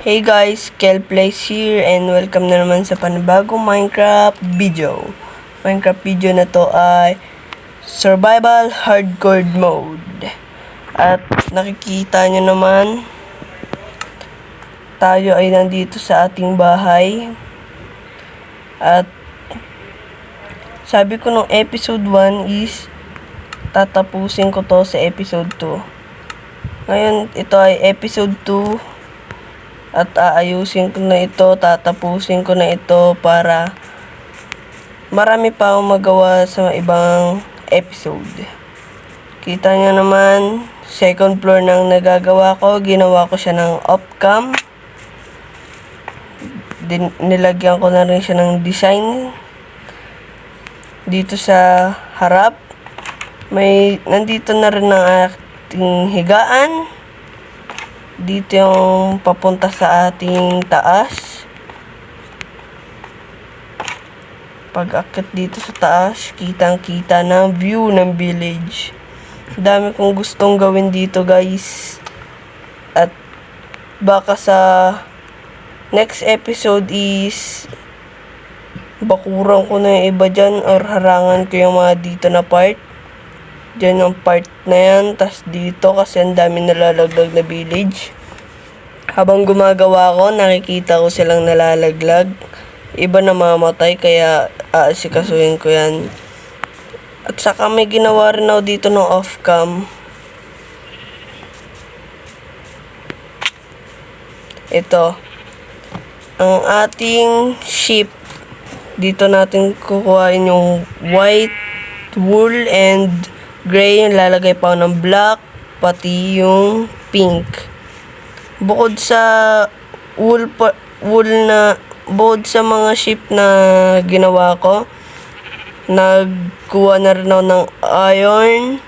Hey guys, Kelplays here and welcome na naman sa panibagong Minecraft video. Minecraft video na to ay Survival Hardcore Mode. At nakikita nyo naman, tayo ay nandito sa ating bahay. At sabi ko nung episode 1 is tatapusin ko to sa episode 2. Ngayon, ito ay episode 2. At aayusin ko na ito, tatapusin ko na ito para marami pa akong magawa sa ibang episode. Kita nyo naman, second floor nang nagagawa ko. Ginawa ko siya ng off-cam. Nilagyan ko na rin siya ng design. Dito sa harap, nandito na rin ang ating higaan. Dito yung papunta sa ating taas. Pag-akit dito sa taas, kitang-kita ng view ng village. Dami kong gustong gawin dito, guys. At baka sa next episode is bakuran ko na yung iba dyan or harangan ko yung mga dito na part. Diyan yung part na yan, tas dito kasi ang dami nalalaglag na village. Habang gumagawa ko, nakikita ko silang nalalaglag. Iba na mamatay, kaya aasikasuhin ko yan. At saka may ginawa rin ako dito ng off-cam. Ito. Ang ating sheep. Dito natin kukuhain yung white wool and gray, lalagay pa ako ng black, pati yung pink. Bukod sa bukod sa mga sheep na ginawa ko, nagkuha na rin ako ng iron,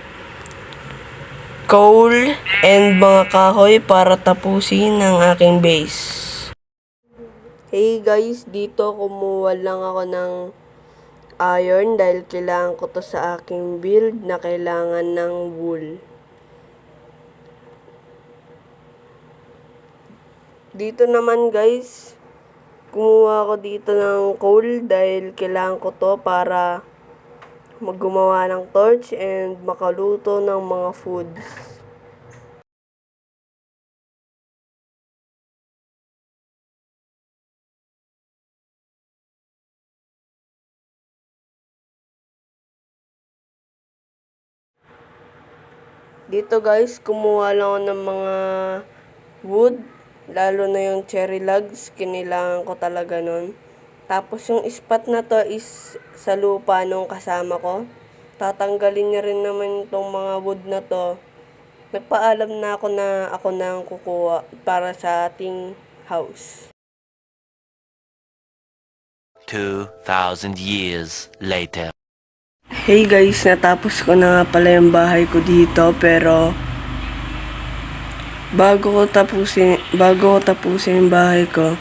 coal, and mga kahoy para tapusin ang aking base. Hey guys, dito kumuha lang ako ng iron dahil kailangan ko to sa aking build na kailangan ng wool. Dito naman guys, kumuha ko dito ng coal dahil kailangan ko to para gumawa ng torch and makaluto ng mga foods. Dito guys, kumuha lang ako ng mga wood, lalo na yung cherry logs, kinilangan ko talaga nun. Tapos yung spot na to is sa lupa nung kasama ko. Tatanggalin niya rin naman itong mga wood na to. Nagpaalam na ako na ang kukuha para sa ating house. 2,000 years later. Hey guys, natapos ko na nga pala yung bahay ko dito, pero bago ko tapusin yung bahay ko,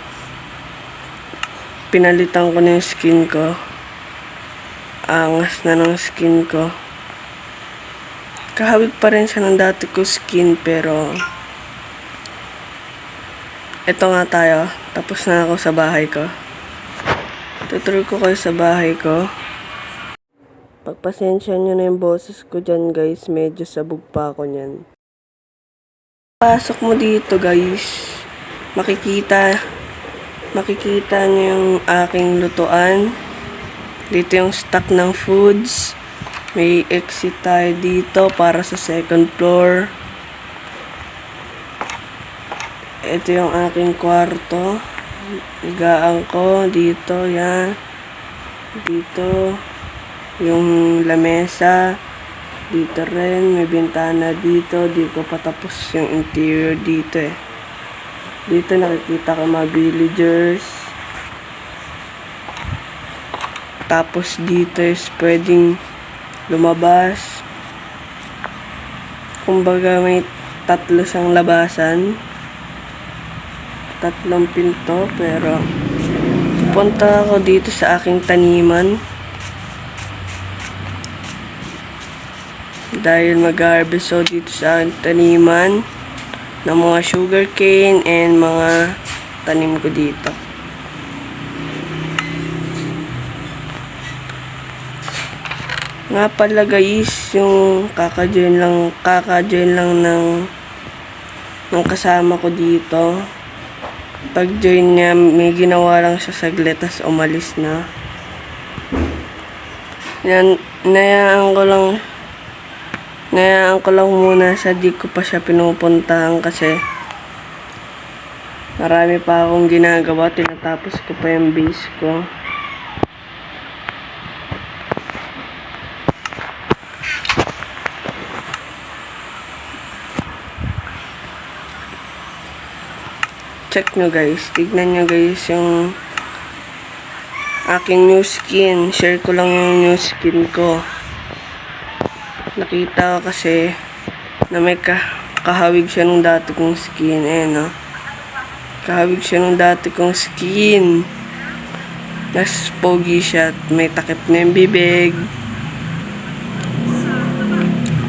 pinalitan ko na yung skin ko. Angas na ng skin ko. Kahawig pa rin siya ng dati ko skin, pero eto nga tayo, tapos na ako sa bahay ko. Tutuloy ko kayo sa bahay ko. Pagpasensya nyo na yung boses ko dyan guys, medyo sabog pa ako nyan. Pasok mo dito guys, makikita nyo yung aking lutuan. Dito yung stock ng foods. May exit tayo dito para sa second floor. Ito yung aking kwarto. Higaan ko dito, yan. Dito yung lamesa, dito rin, may bintana dito, di ko patapos yung interior dito eh. Dito nakikita ko mga villagers. Tapos dito is pwedeng lumabas. Kumbaga may tatlo siyang labasan. Tatlong pinto, pero pupunta ako dito sa aking taniman. Dahil mag-harvest ako dito sa taniman ng mga sugarcane and mga tanim ko dito. Nga pala guys, yung kaka-join lang ng kasama ko dito. Pag join niya, may ginawa lang siya saglit, tas umalis na. Yan, nayaan ko lang muna sa di ko pa siya pinupuntahan kasi marami pa akong ginagawa. Tinatapos ko pa yung base ko. Check nyo guys. Tignan nyo guys yung aking new skin. Share ko lang yung new skin ko. Nakita ko kasi na may kahawig siya nung dati kong skin. No? Kahawig siya nung dati kong skin. Nas pogi siya at may takip na yung bibig.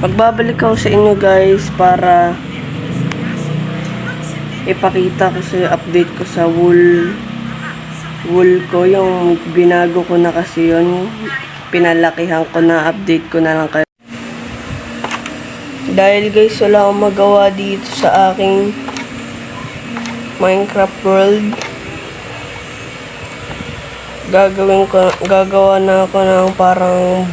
Magbabalik ako sa inyo guys para ipakita ko sa update ko sa wool ko. Yung binago ko na kasi yun. Pinalakihan ko na, update ko na lang kayo. Dahil guys wala akong magawa dito sa aking Minecraft world, gagawa na ako ng parang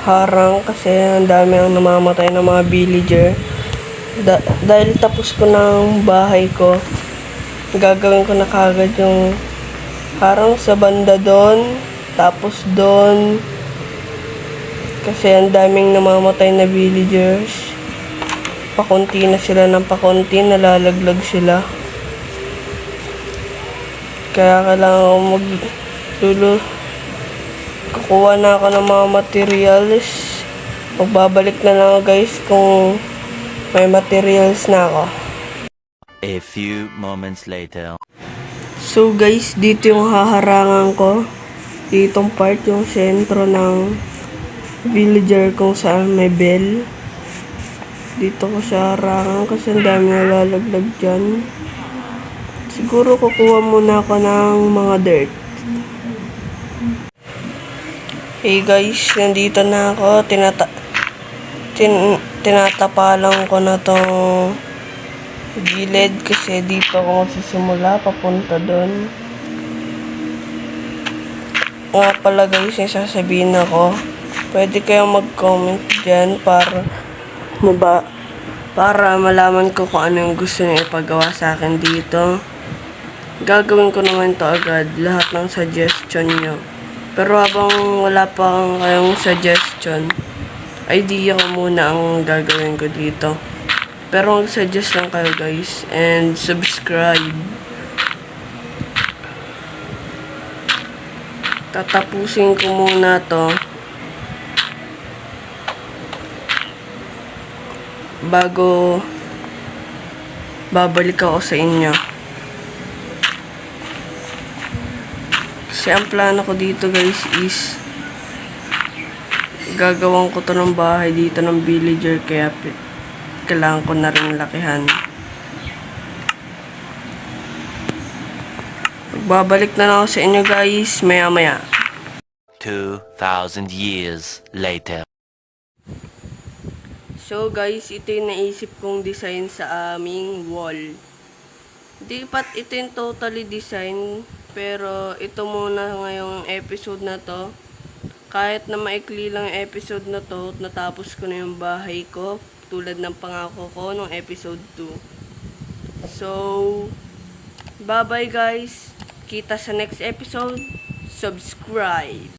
harang kasi ang dami ang namamatay ng mga villager. Dahil tapos ko ng bahay ko, gagawin ko na kagad yung harang sa banda doon, tapos doon, kasi ang daming namamatay na villagers. Pakunti na sila ng pakunti, nalalaglag sila. Kaya kailangan ko kukuha na ako ng mga materials. Magbabalik na lang ako guys kung may materials na ako. A few moments later. So guys, dito yung haharangan ko. Ditong part yung sentro ng villager kung saan may bell. Dito ko siya harangan kasi ang dami nalalaglag dyan. Siguro kukuha muna ako ng mga dirt. Hey guys, nandito na ako. Tinatapalan ko na tong gilid kasi dito ako magsisimula papunta doon. Nga pala guys, yung sasabihin ako, pwede kayong mag-comment dyan para malaman ko kung ano yung gusto niyo ipagawa sa akin dito. Gagawin ko naman to agad, lahat ng suggestion nyo. Pero habang wala pa kayong suggestion, idea ko muna ang gagawin ko dito. Pero mag-suggest lang kayo guys. And subscribe. Tatapusin ko muna to bago babalik ako sa inyo. Kasi ang plano ko dito guys is gagawin ko to ng bahay dito ng villager, kaya kailangan ko na rin lakihan. Babalik na lang ako sa inyo guys maya maya. 2,000 years later. So guys, ito yung naisip kong design sa aming wall. Di pat ito yung totally design, pero ito muna ngayong episode na to. Kahit na maikli lang yung episode na to, natapos ko na yung bahay ko, tulad ng pangako ko nung episode 2. So, bye bye guys. Kita sa next episode. Subscribe.